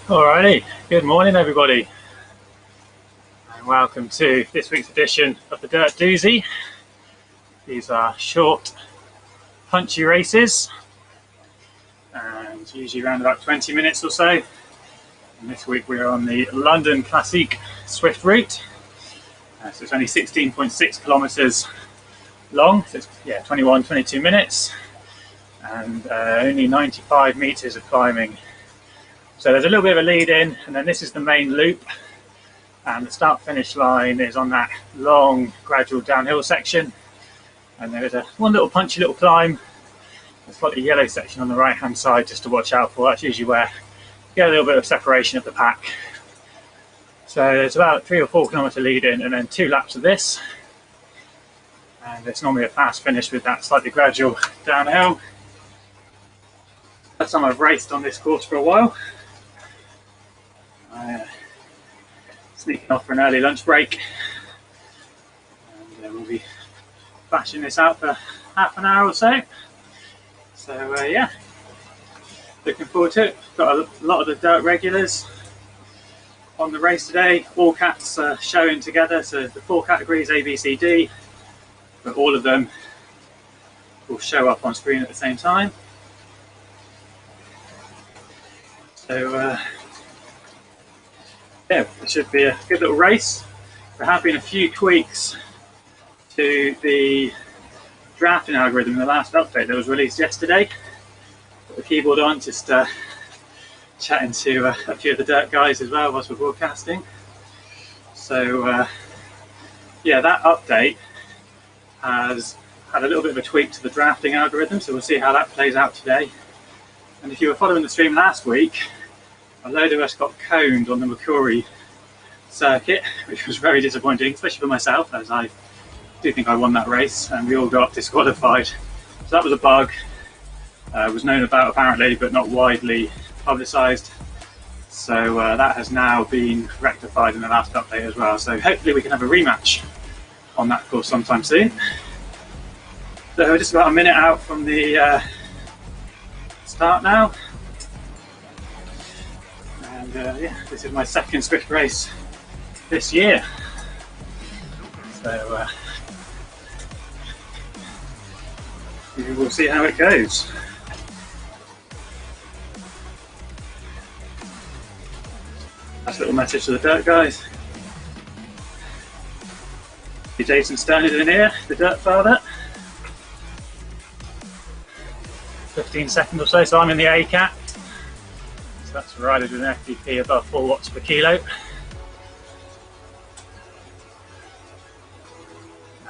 Alrighty, good morning everybody, and welcome to this week's edition of the Dirt Doozy. These are short, punchy races, and usually around about 20 minutes or so. And this week we're on the London Classique Zwift route. So it's only 16.6 kilometres long, so it's 22 minutes, and only 95 metres of climbing. So there's a little bit of a lead in, and then this is the main loop, and the start finish line is on that long gradual downhill section, and there is one little punchy little climb. There's got the yellow section on the right hand side just to watch out for. That's usually where you get a little bit of separation of the pack. So there's about 3 or 4 kilometre lead in, and then 2 laps of this, and it's normally a fast finish with that slightly gradual downhill. First time I've raced on this course for a while. Sneaking off for an early lunch break, and we'll be bashing this out for half an hour or so. So yeah, looking forward to it. Got a lot of the dirt regulars on the race today. All cats are showing together, so the 4 categories A, B, C, D, but all of them will show up on screen at the same time. So yeah, it should be a good little race. There have been a few tweaks to the drafting algorithm in the last update that was released yesterday. Put the keyboard on, just chatting to a few of the dirt guys as well whilst we're broadcasting. So yeah, that update has had a little bit of a tweak to the drafting algorithm, so we'll see how that plays out today. And if you were following the stream last week, a load of us got coned on the Macquarie circuit, which was very disappointing, especially for myself, as I do think I won that race, and we all got disqualified. So that was a bug. Was known about apparently, but not widely publicised. So that has now been rectified in the last update as well. So hopefully we can have a rematch on that course sometime soon. So we're just about a minute out from the start now. And yeah, this is my second Zwift race this year. So we will see how it goes. That's a little message to the dirt guys. Jason Stone is in here, the dirt father. 15 seconds or so, so I'm in the A cat. So that's riders with an FTP above 4 watts per kilo.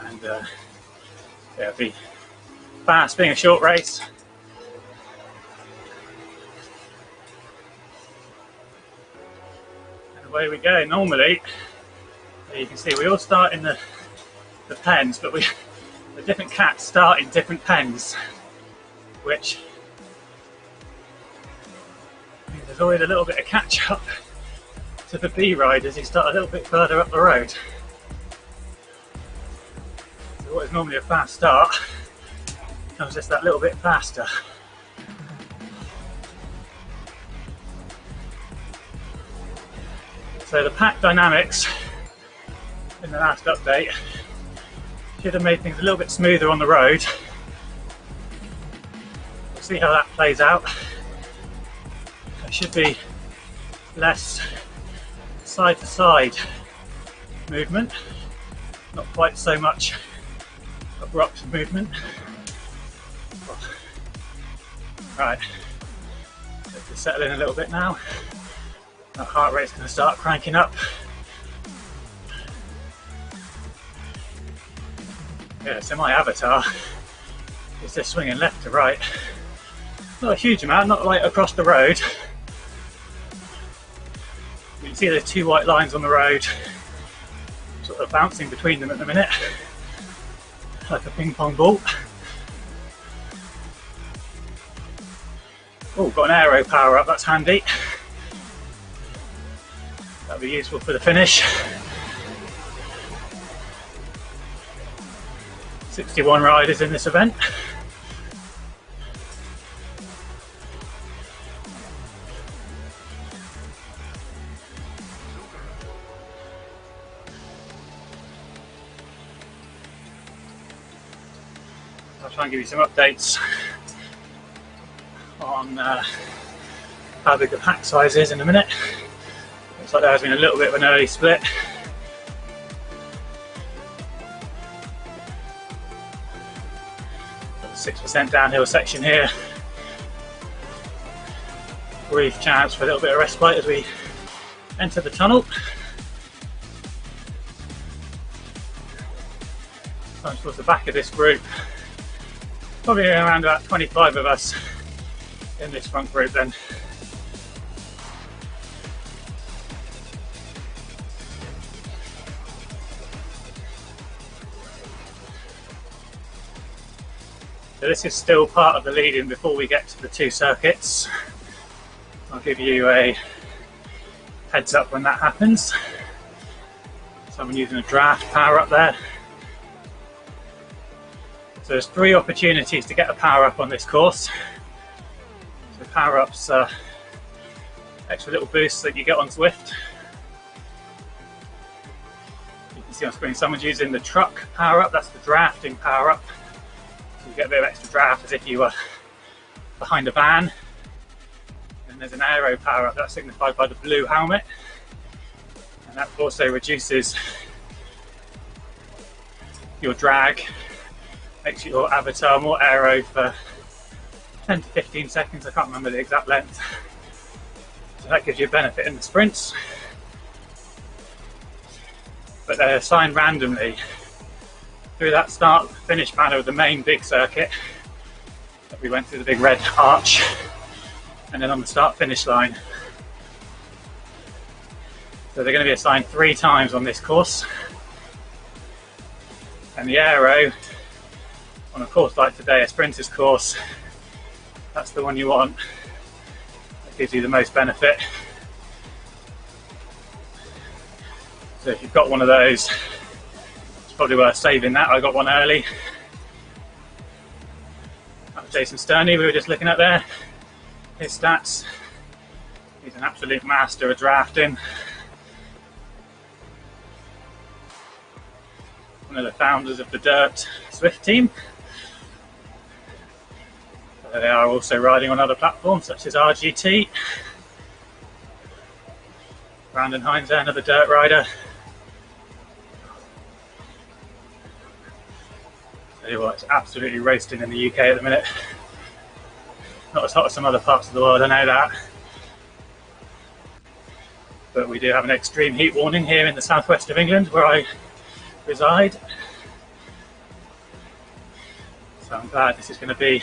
And yeah, it'll be fast, being a short race. And away we go. Normally, you can see we all start in the pens, but the different cats start in different pens, which means there's always a little bit of catch up to the B riders who start a little bit further up the road. So what is normally a fast start becomes just that little bit faster. So the pack dynamics in the last update should have made things a little bit smoother on the road. We'll see how that plays out. There should be less side to side movement, not quite so much abrupt movement. Right, let's just settle in a little bit now. That heart rate's going to start cranking up. Yeah, so my avatar is just swinging left to right. Not a huge amount, not like across the road. You can see there's 2 white lines on the road, sort of bouncing between them at the minute, like a ping pong ball. Oh, got an aero power up, that's handy. That'll be useful for the finish. 61 riders in this event. I'll try and give you some updates on how big the pack size is in a minute. Looks like there has been a little bit of an early split. Got a 6% downhill section here. Brief chance for a little bit of respite as we enter the tunnel. I'm towards the back of this group. Probably around about 25 of us in this front group then. So this is still part of the lead-in before we get to the two circuits. I'll give you a heads up when that happens. Someone using a draft power up there. So there's 3 opportunities to get a power up on this course. So power ups are extra little boosts that you get on Zwift. You can see on screen someone's using the truck power up, that's the drafting power up. So you get a bit of extra draft as if you were behind a van. And there's an aero power up that's signified by the blue helmet, and that also reduces your drag, makes your avatar more aero for 10 to 15 seconds, I can't remember the exact length. So that gives you a benefit in the sprints, but they're assigned randomly through that start finish banner of the main big circuit that we went through, the big red arch. And then on the start finish line. So they're going to be assigned 3 times on this course. And the aero on a course like today, a sprinter's course, that's the one you want. That gives you the most benefit. So if you've got one of those, it's probably worth saving that. I got one early. That's Jason Sterney we were just looking at there. His stats, he's an absolute master of drafting. One of the founders of the Dirt Zwift team. They are also riding on other platforms such as RGT. Brandon Hines there, another dirt rider. Tell you what, it's absolutely roasting in the UK at the minute. Not as hot as some other parts of the world, I know that. But we do have an extreme heat warning here in the southwest of England where I reside. So I'm glad this is going to be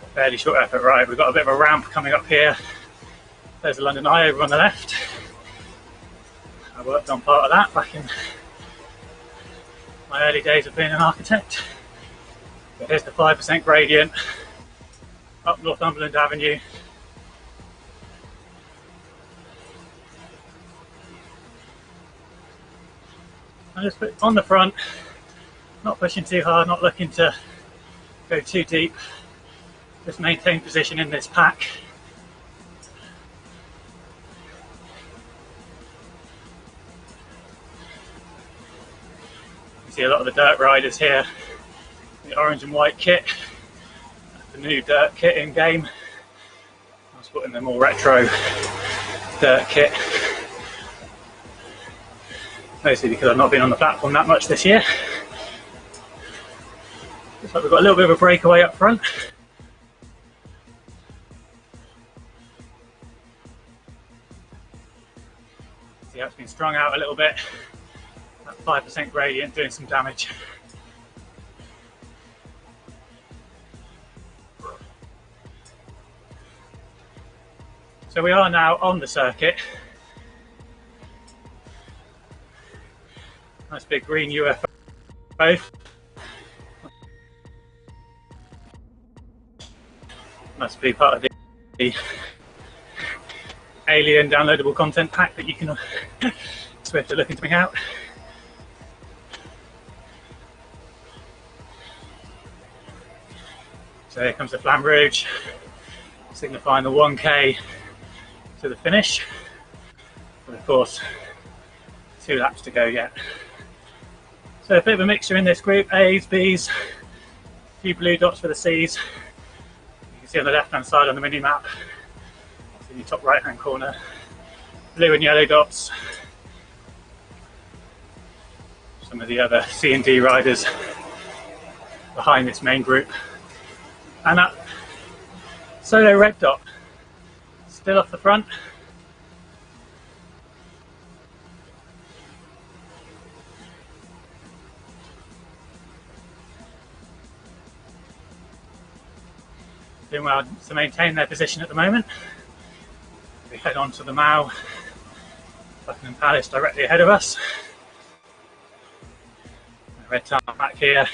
a fairly short effort ride. We've got a bit of a ramp coming up here. There's the London Eye over on the left. I worked on part of that back in my early days of being an architect. But here's the 5% gradient up Northumberland Avenue. I just put on the front, not pushing too hard, not looking to go too deep, just maintain position in this pack. You see a lot of the dirt riders here, the orange and white kit. The new dirt kit in game. I was putting the more retro dirt kit, mostly because I've not been on the platform that much this year. Looks like we've got a little bit of a breakaway up front. See how it's been strung out a little bit. That 5% gradient doing some damage. So we are now on the circuit. Nice big green UFO. Must be part of the alien downloadable content pack that you can Zwift are looking to bring out. So here comes the Flamme Rouge, signifying the 1K to the finish. But of course, 2 laps to go yet. So a bit of a mixture in this group, A's, B's, A few blue dots for the seas. You can see on the left hand side on the mini map, in the top right hand corner, blue and yellow dots. Some of the other C and D riders behind this main group. And that solo red dot still off the front. Doing well to maintain their position at the moment. We head on to the Mao, Buckingham Palace directly ahead of us. The red tarmac here.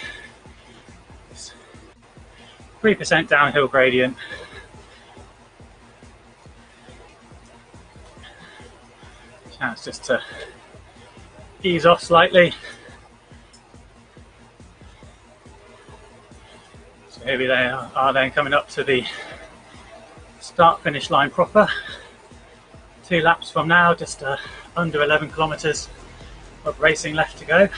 3% downhill gradient. Chance just to ease off slightly. So here we are then coming up to the start finish line proper. 2 laps from now, just under 11 kilometers of racing left to go.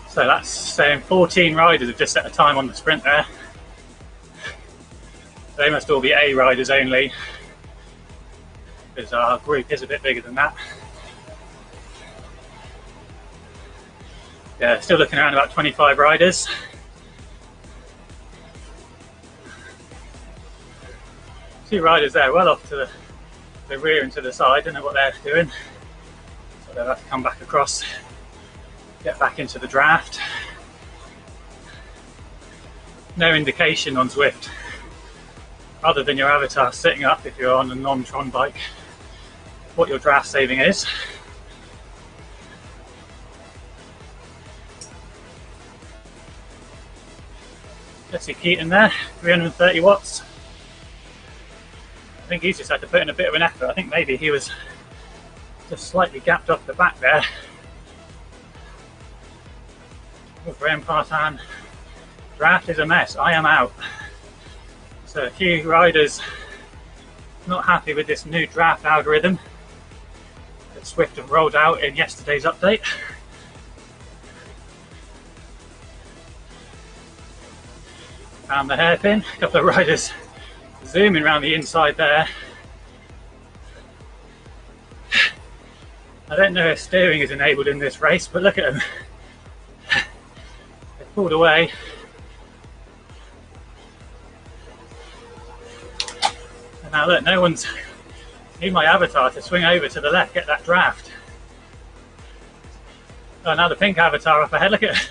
So that's saying 14 riders have just set a time on the sprint there. They must all be A riders only, because our group is a bit bigger than that. Yeah, still looking around about 25 riders. Two riders there, well off to the rear and to the side. Don't know what they're doing. So they'll have to come back across, get back into the draft. No indication on Zwift, other than your avatar sitting up if you're on a non-Tron bike, what your draft saving is. Let's see Keaton there, 330 watts. I think he's just had to put in a bit of an effort. I think maybe he was just slightly gapped off the back there. Graham Partan, draft is a mess. I am out. So a few riders not happy with this new draft algorithm that Zwift have rolled out in yesterday's update. Found the hairpin. A couple of riders zooming around the inside there. I don't know if steering is enabled in this race, but look at them. They pulled away. And now look, no one's need my avatar to swing over to the left, get that draft. Oh, now the pink avatar up ahead, look at it.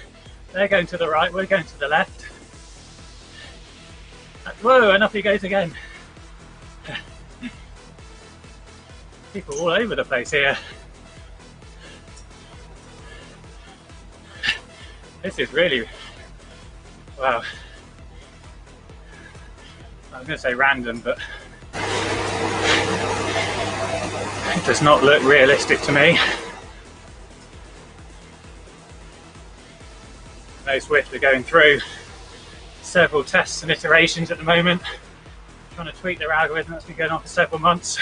They're going to the right, we're going to the left. Whoa, and off he goes again. People all over the place here. This is really, wow. I was going to say random, but it does not look realistic to me. No Zwift are going through several tests and iterations at the moment, trying to tweak their algorithm that's been going on for several months.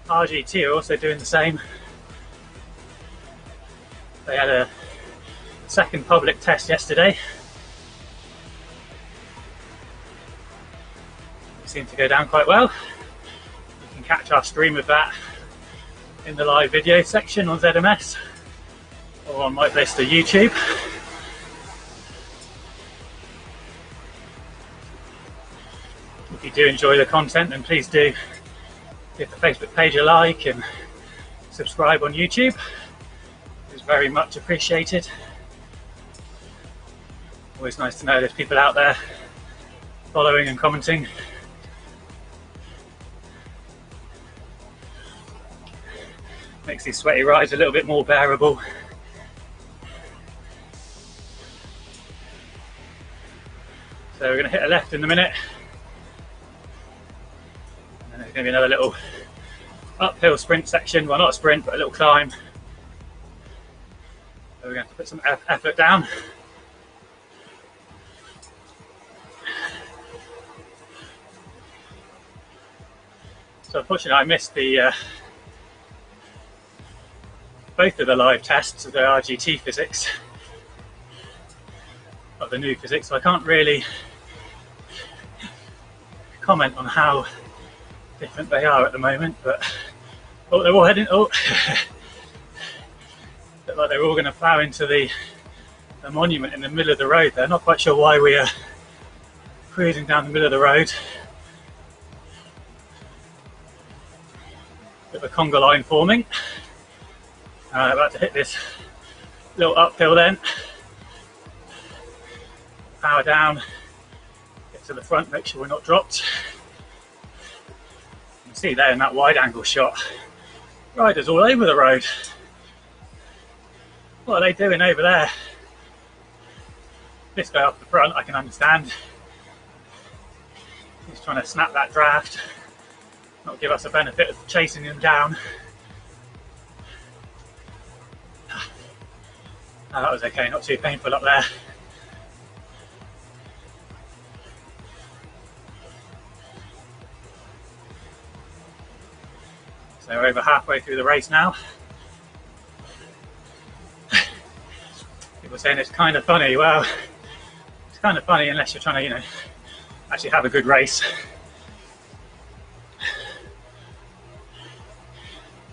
RGT are also doing the same. They had a second public test yesterday. It seemed to go down quite well. You can catch our stream of that in the live video section on ZMS or on my place to YouTube. If you do enjoy the content, then please do give the Facebook page a like and subscribe on YouTube. It's very much appreciated. Always nice to know there's people out there following and commenting. Makes these sweaty rides a little bit more bearable. So we're going to hit a left in a minute. And there's going to be another little uphill sprint section. Well, not a sprint, but a little climb. So we're going to have to put some effort down. So unfortunately I missed the both of the live tests of the RGT physics, of the new physics, so I can't really comment on how different they are at the moment, but oh, they're all heading, oh, look like they're all going to plough into the monument in the middle of the road there. Not quite sure why we are cruising down the middle of the road. Bit of a conga line forming. About to hit this little uphill then. Power down, get to the front, make sure we're not dropped. You can see there in that wide angle shot, riders all over the road. What are they doing over there? This guy off the front, I can understand. He's trying to snap that draft, not give us a benefit of chasing him down. Oh, that was okay, not too painful up there. So we're over halfway through the race now. People saying it's kind of funny. Well, it's kind of funny unless you're trying to, you know, actually have a good race.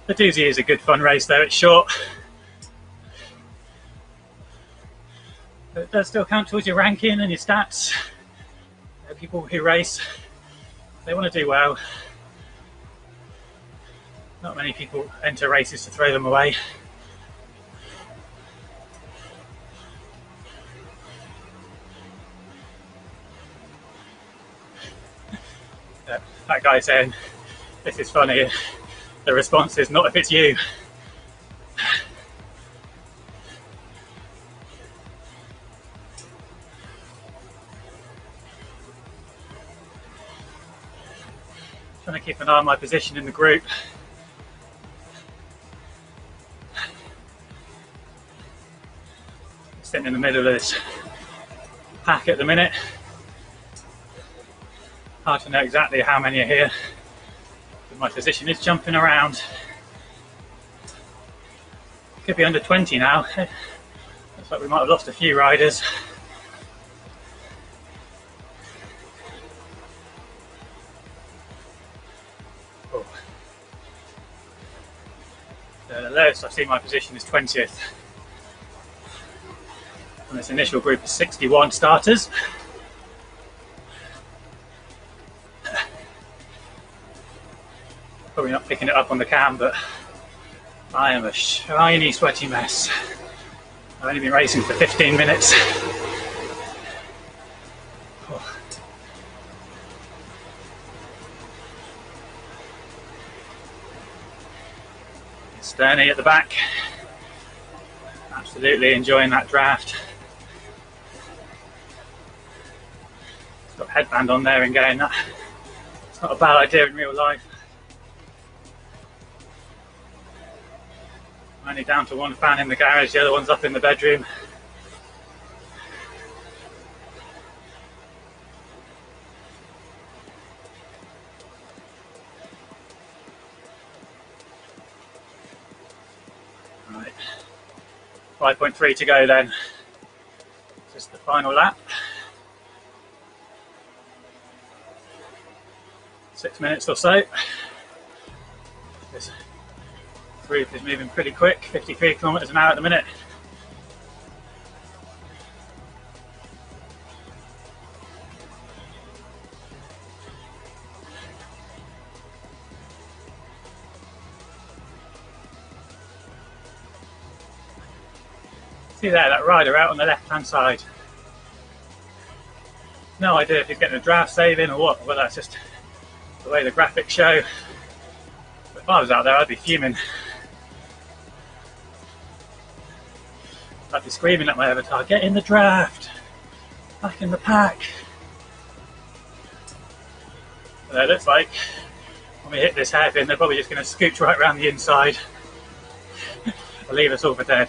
The Doozy is a good fun race though, it's short. But it does still count towards your ranking and your stats. There are people who race, they want to do well. Not many people enter races to throw them away. That guy saying, this is funny, the response is not if it's you. Trying to keep an eye on my position in the group. Sitting in the middle of this pack at the minute. Hard to know exactly how many are here, but my position is jumping around. Could be under 20 now. Looks like we might have lost a few riders. Oh. The lowest I've seen my position is 20th. And this initial group of 61 starters. Probably not picking it up on the cam, but I am a shiny, sweaty mess. I've only been racing for 15 minutes. Oh. Sterny at the back. Absolutely enjoying that draft. Got a headband on there and going, that it's not a bad idea in real life. Only down to one fan in the garage, the other one's up in the bedroom. Right, 5.3 to go then. Just the final lap. 6 minutes or so. This group is moving pretty quick, 53 kilometers an hour at the minute. See there, that rider out on the left hand side. No idea if he's getting a draft save in or what, but that's just the way the graphics show. But if I was out there, I'd be fuming. I'd be screaming at my avatar, get in the draft, back in the pack. But it looks like when we hit this hairpin, they're probably just going to scooch right around the inside and leave us all for dead.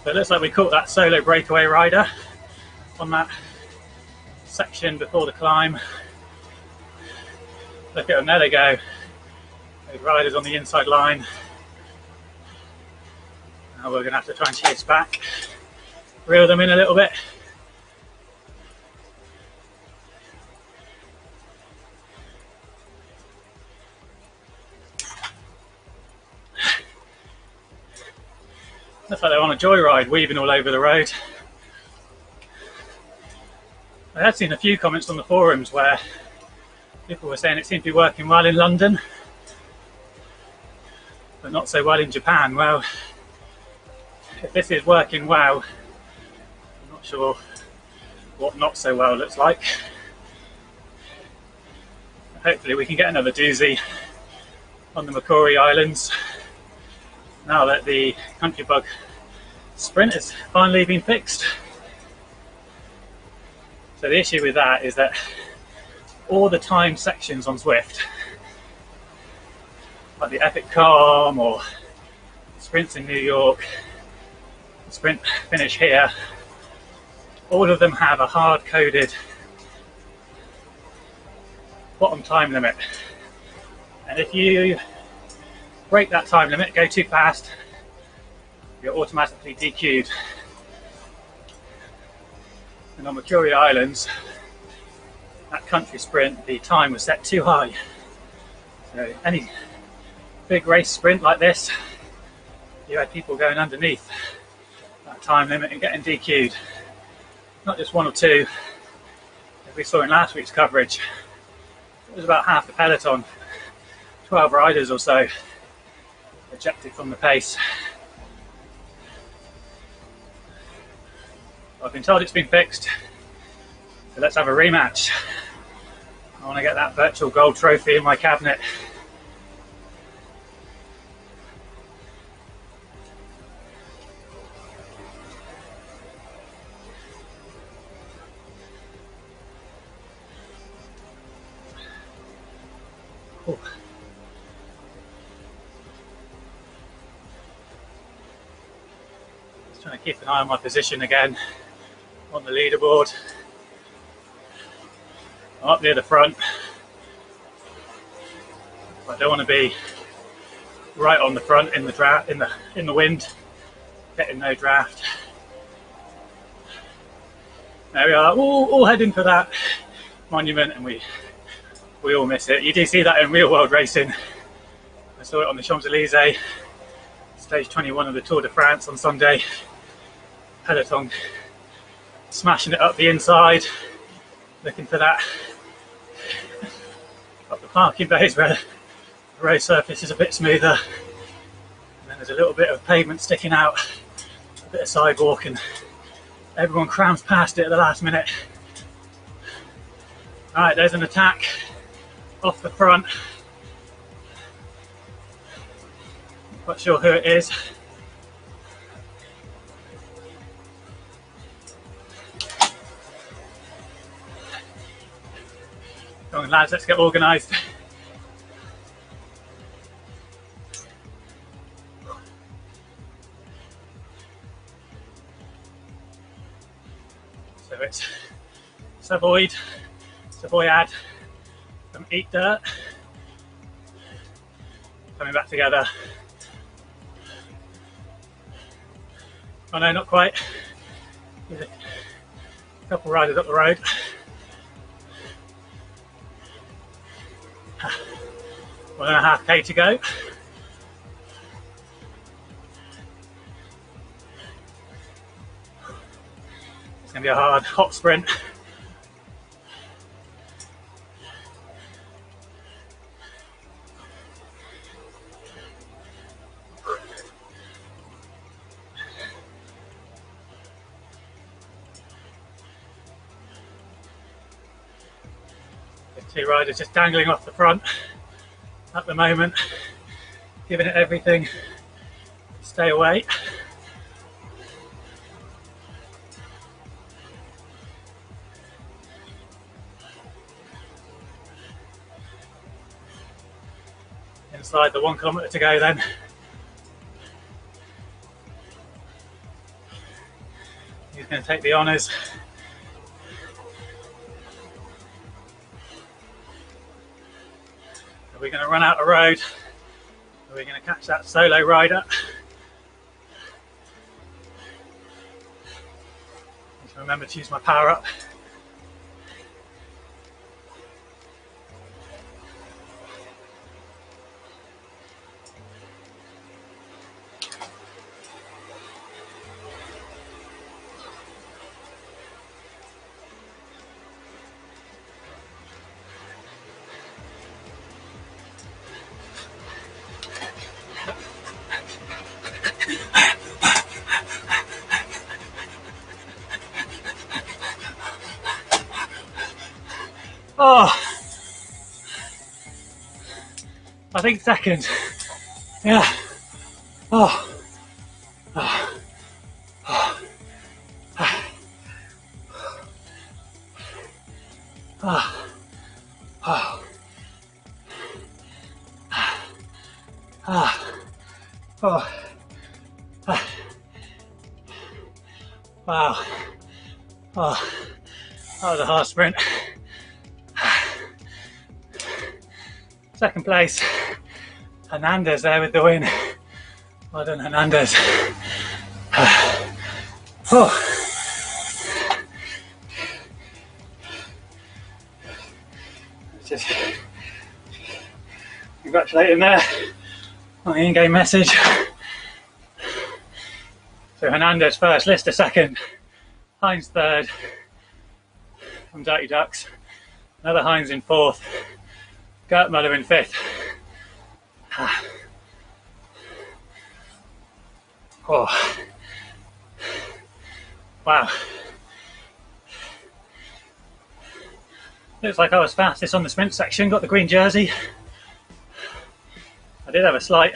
But it looks like we caught that solo breakaway rider on that section before the climb. Look at them, there they go. Those riders on the inside line. Now we're going to have to try and chase back. Reel them in a little bit. Looks like they're on a joyride, weaving all over the road. I had seen a few comments on the forums where people were saying it seemed to be working well in London, but not so well in Japan. Well, if this is working well, I'm not sure what not so well looks like. Hopefully we can get another Doozy on the Macquarie Islands now that the country bug sprint has finally been fixed. So the issue with that is that all the time sections on Zwift, like the Epic Calm or sprints in New York, the sprint finish here, all of them have a hard-coded bottom time limit. And if you break that time limit, go too fast, you're automatically DQ'd. And on Macquarie Islands, that country sprint, the time was set too high. So any big race sprint like this, you had people going underneath that time limit and getting DQ'd. Not just one or two, as we saw in last week's coverage. It was about half the peloton, 12 riders or so, ejected from the pace. I've been told it's been fixed, so let's have a rematch. I want to get that virtual gold trophy in my cabinet. Ooh. Just trying to keep an eye on my position again on the leaderboard. I'm up near the front. I don't want to be right on the front in the draft, in the wind, getting no draft. There we are, all heading for that monument, and we all miss it. You do see that in real world racing. I saw it on the Champs-Élysées, stage 21 of the Tour de France on Sunday. Peloton smashing it up the inside, looking for that up the parking bays where the road surface is a bit smoother, and then there's a little bit of pavement sticking out, a bit of sidewalk, and everyone crams past it at the last minute. Alright, there's an attack off the front. Not quite sure who it is. Come on lads, let's get organised. So it's Savoyed from Eat Dirt, coming back together. Oh no, not quite. There's a couple riders up the road. 1.5 K to go. It's going to be a hard, hot sprint. There's 2 riders just dangling off the front at the moment, giving it everything to stay away. Inside the 1 kilometre to go then. He's going to take the honours. Are we going to run out the road? Are we going to catch that solo rider? Need to remember to use my power up. Oh, I think second. Yeah. Oh. Oh. Oh. Oh. Oh. Oh. Oh. Wow. Oh, that was a hard sprint. Second place, Hernandez there with the win. Well done, Hernandez. Oh. Just congratulate him there on the in-game message. So Hernandez first, Lister second, Hines third from Dirty Ducks, another Hines in fourth, Gert Muller in fifth. Oh. Wow. Looks like I was fastest on the sprint section, got the green jersey. I did have a slight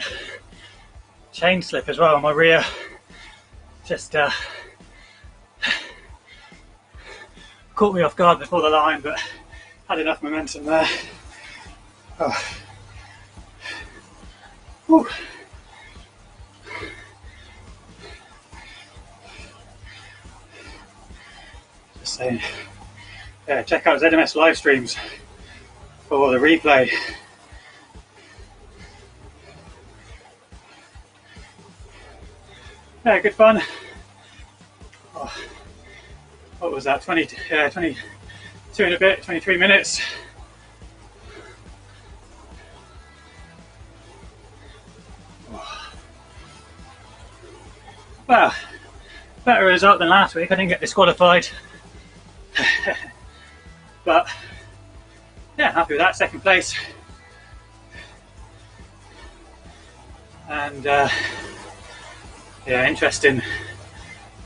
chain slip as well on my rear. Just caught me off guard before the line, but had enough momentum there. Oh. Whew. Just saying, yeah, check out ZMS live streams for the replay. Yeah, good fun. Oh, what was that? 22 and a bit, 23 minutes. Well, better result than last week. I didn't get disqualified. But yeah, happy with that, second place. And yeah, interesting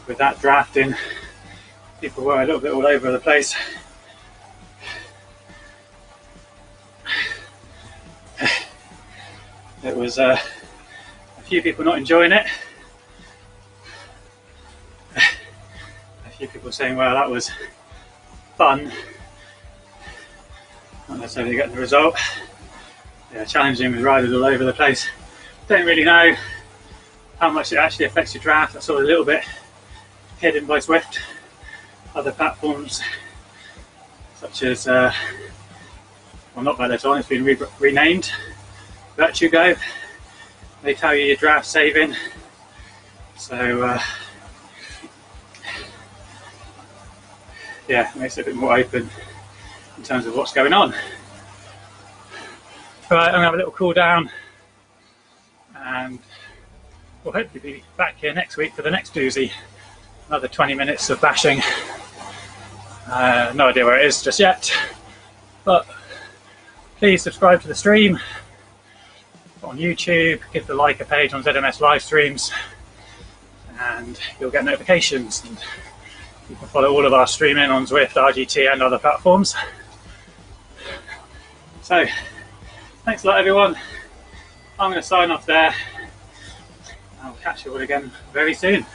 with that drafting. People were a little bit all over the place. It was a few people not enjoying it. A few people saying, well, that was fun, not necessarily getting the result. Yeah, challenging with riders all over the place. Don't really know how much it actually affects your draft. I saw a little bit hidden by Zwift. Other platforms, such as, well, not Peloton, it's been renamed, VirtueGo. They tell you your draft saving. So, yeah, it makes it a bit more open in terms of what's going on. Right, I'm going to have a little cool down and we'll hopefully be back here next week for the next Doozy. Another 20 minutes of bashing. No idea where it is just yet, but please subscribe to the stream on YouTube, give the like a page on ZMS live streams, and you'll get notifications. And you can follow all of our streaming on Zwift, RGT and other platforms. So, thanks a lot everyone. I'm going to sign off there. I'll catch you all again very soon.